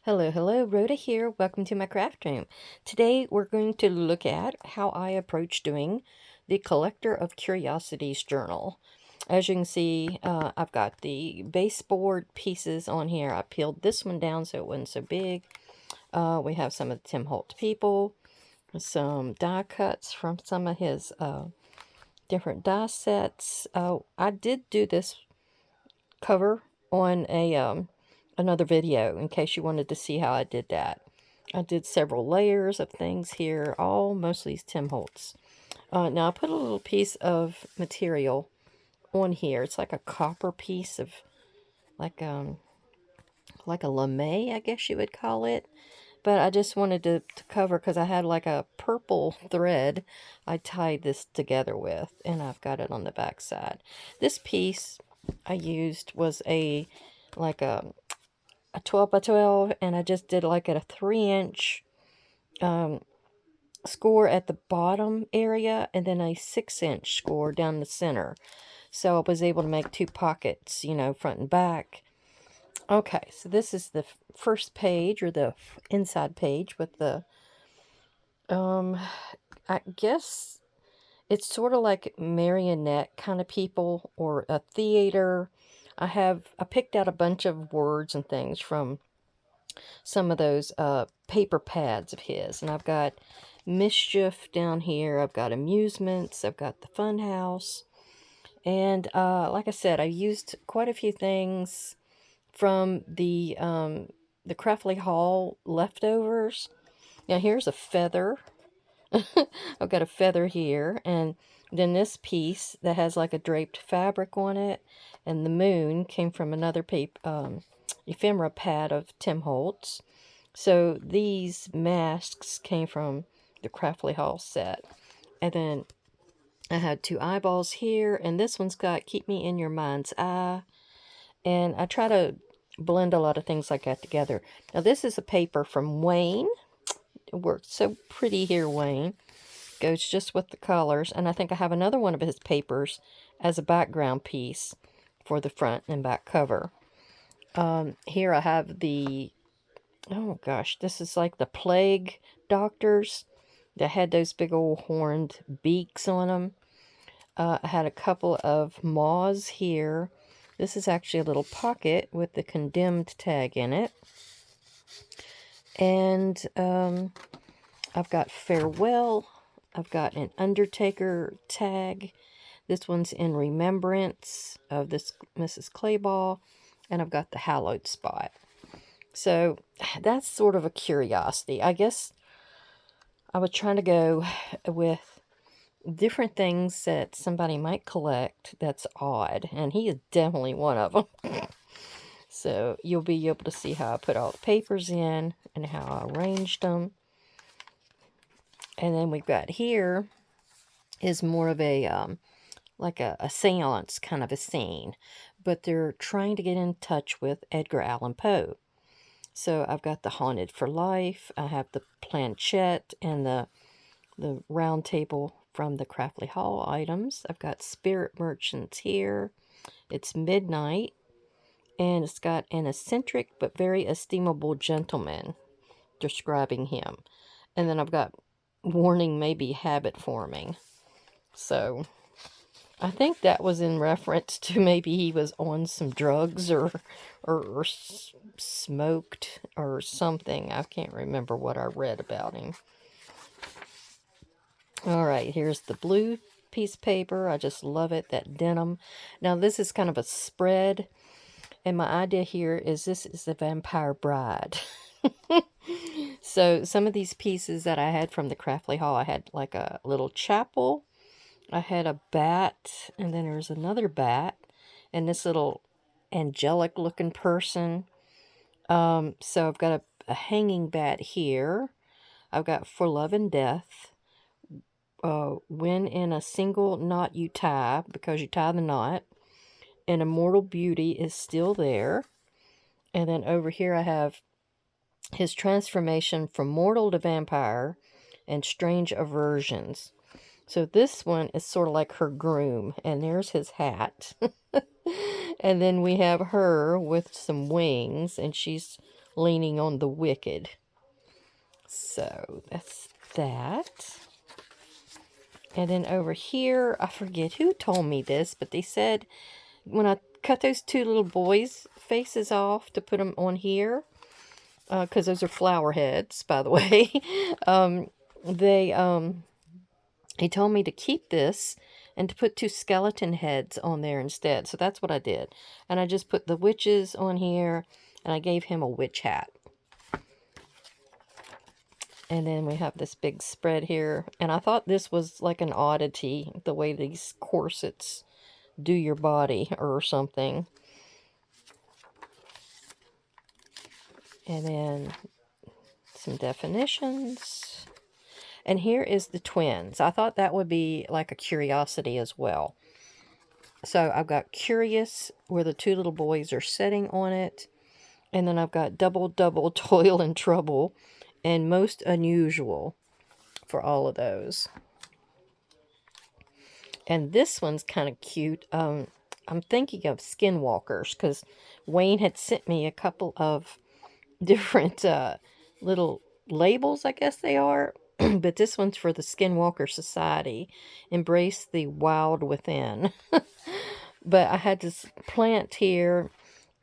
Hello, hello, Rhoda here. Welcome to my craft room. Today we're going to look at how I approach doing the Collector of Curiosities journal. As you can see, I've got the baseboard pieces on here. I peeled this one down so it wasn't so big. We have some of the Tim Holtz people, some die cuts from some of his different die sets. I did do this cover on another video in case you wanted to see how I did that. I did several layers of things here, all mostly Tim Holtz. Now I put a little piece of material on here. It's like a copper piece of like like a lame, I guess you would call it. But I just wanted to cover because I had like a purple thread I tied this together with, and I've got it on the back side. This piece I used was like a 12 by 12, and I just did like at a 3-inch score at the bottom area and then a 6-inch score down the center. So I was able to make two pockets, front and back. Okay, so this is the first page, or the inside page, with the I guess it's sort of like marionette kind of people, or a theater. I picked out a bunch of words and things from some of those paper pads of his. And I've got mischief down here. I've got amusements. I've got the fun house. And like I said, I used quite a few things from the Craftley Hall leftovers. Now here's a feather. I've got a feather here, and then this piece that has like a draped fabric on it, and the moon came from another ephemera pad of Tim Holtz. So these masks came from the Craftley Hall set. And then I had two eyeballs here, and this one's got Keep Me in Your Mind's Eye. And I try to blend a lot of things like that together. Now this is a paper from Wayne. It works so pretty here, Wayne. Goes just with the colors. And I think I have another one of his papers as a background piece for the front and back cover. Here I have oh gosh, this is like the plague doctors that had those big old horned beaks on them. I had a couple of moths here. This is actually a little pocket with the condemned tag in it. And I've got farewell. I've got an Undertaker tag. This one's in remembrance of this Mrs. Clayball. And I've got the hallowed spot. So that's sort of a curiosity. I guess I was trying to go with different things that somebody might collect that's odd. And he is definitely one of them. So you'll be able to see how I put all the papers in and how I arranged them. And then we've got here is more of a like a seance kind of a scene. But they're trying to get in touch with Edgar Allan Poe. So I've got the Haunted for Life. I have the planchette and the round table from the Craftley Hall items. I've got Spirit Merchants here. It's midnight. And it's got an eccentric but very estimable gentleman describing him. And then I've got warning maybe habit forming. So I think that was in reference to maybe he was on some drugs or smoked or something. I can't remember what I read about him. All right, here's the blue piece of paper. I just love it, that denim. Now this is kind of a spread, and my idea here is this is the Vampire Bride. So some of these pieces that I had from the Craftley Hall, I had like a little chapel. I had a bat, and then there's another bat, and this little angelic looking person. So I've got a hanging bat here. I've got For Love and Death. When in a single knot you tie, because you tie the knot. And Immortal Beauty is still there. And then over here I have his transformation from mortal to vampire and strange aversions. So this one is sort of like her groom, and there's his hat. And then we have her with some wings, and she's leaning on the wicked. So that's that. And then over here, I forget who told me this, but they said when I cut those two little boys' faces off to put them on here, because those are flower heads, by the way, they he told me to keep this and to put two skeleton heads on there instead. So that's what I did. And I just put the witches on here, and I gave him a witch hat. And then we have this big spread here. And I thought this was like an oddity, the way these corsets do your body or something. And then some definitions. And here is the twins. I thought that would be like a curiosity as well. So I've got curious, where the two little boys are sitting on it. And then I've got double, double, toil and trouble, and most unusual for all of those. And this one's kind of cute. I'm thinking of skinwalkers, because Wayne had sent me a couple of different little labels, I guess they are. But this one's for the Skinwalker Society. Embrace the wild within. But I had this plant here,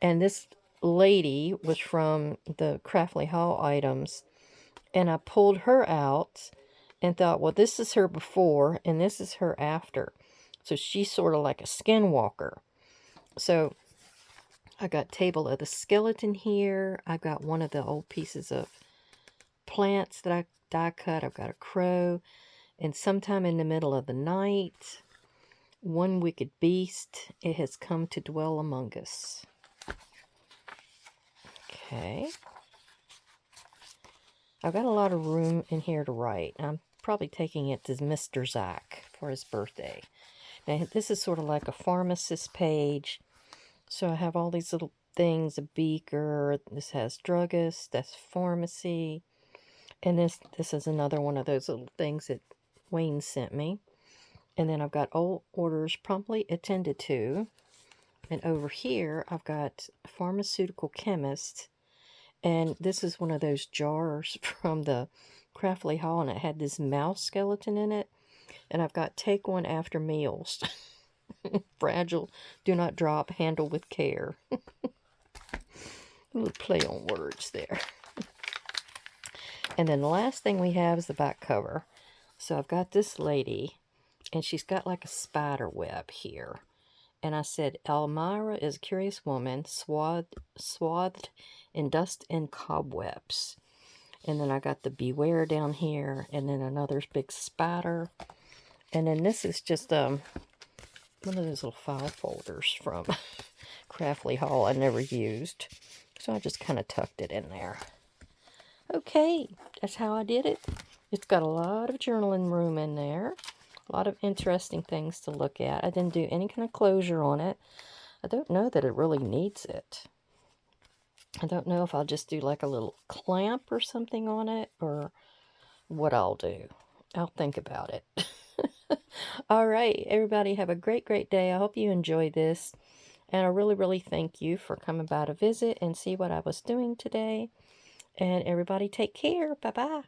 and this lady was from the Craftly Hall items, and I pulled her out and thought, well, this is her before and this is her after. So she's sort of like a skinwalker. So I got Table of the Skeleton here. I've got one of the old pieces of plants that I die cut. I've got a crow. And sometime in the middle of the night, one wicked beast, it has come to dwell among us. Okay. I've got a lot of room in here to write. I'm probably taking it to Mr. Zach for his birthday. Now, this is sort of like a pharmacist page. So I have all these little things, a beaker. This has druggist, that's pharmacy. And this is another one of those little things that Wayne sent me. And then I've got old orders promptly attended to. And over here, I've got pharmaceutical chemist. And this is one of those jars from the Craftly Hall, and it had this mouse skeleton in it. And I've got take one after meals. Fragile, do not drop, handle with care. A little play on words there. And then the last thing we have is the back cover. So I've got this lady, and she's got like a spider web here. And I said, Elmira is a curious woman, swathed in dust and cobwebs. And then I got the beware down here, and then another big spider. And then this is just one of those little file folders from Craftly Hall I never used. So I just kind of tucked it in there. Okay, that's how I did it. It's got a lot of journaling room in there. A lot of interesting things to look at. I didn't do any kind of closure on it. I don't know that it really needs it. I don't know if I'll just do like a little clamp or something on it, or what I'll do. I'll think about it. All right, everybody have a great, great day. I hope you enjoyed this. And I really, really thank you for coming by to visit and see what I was doing today. And everybody take care. Bye-bye.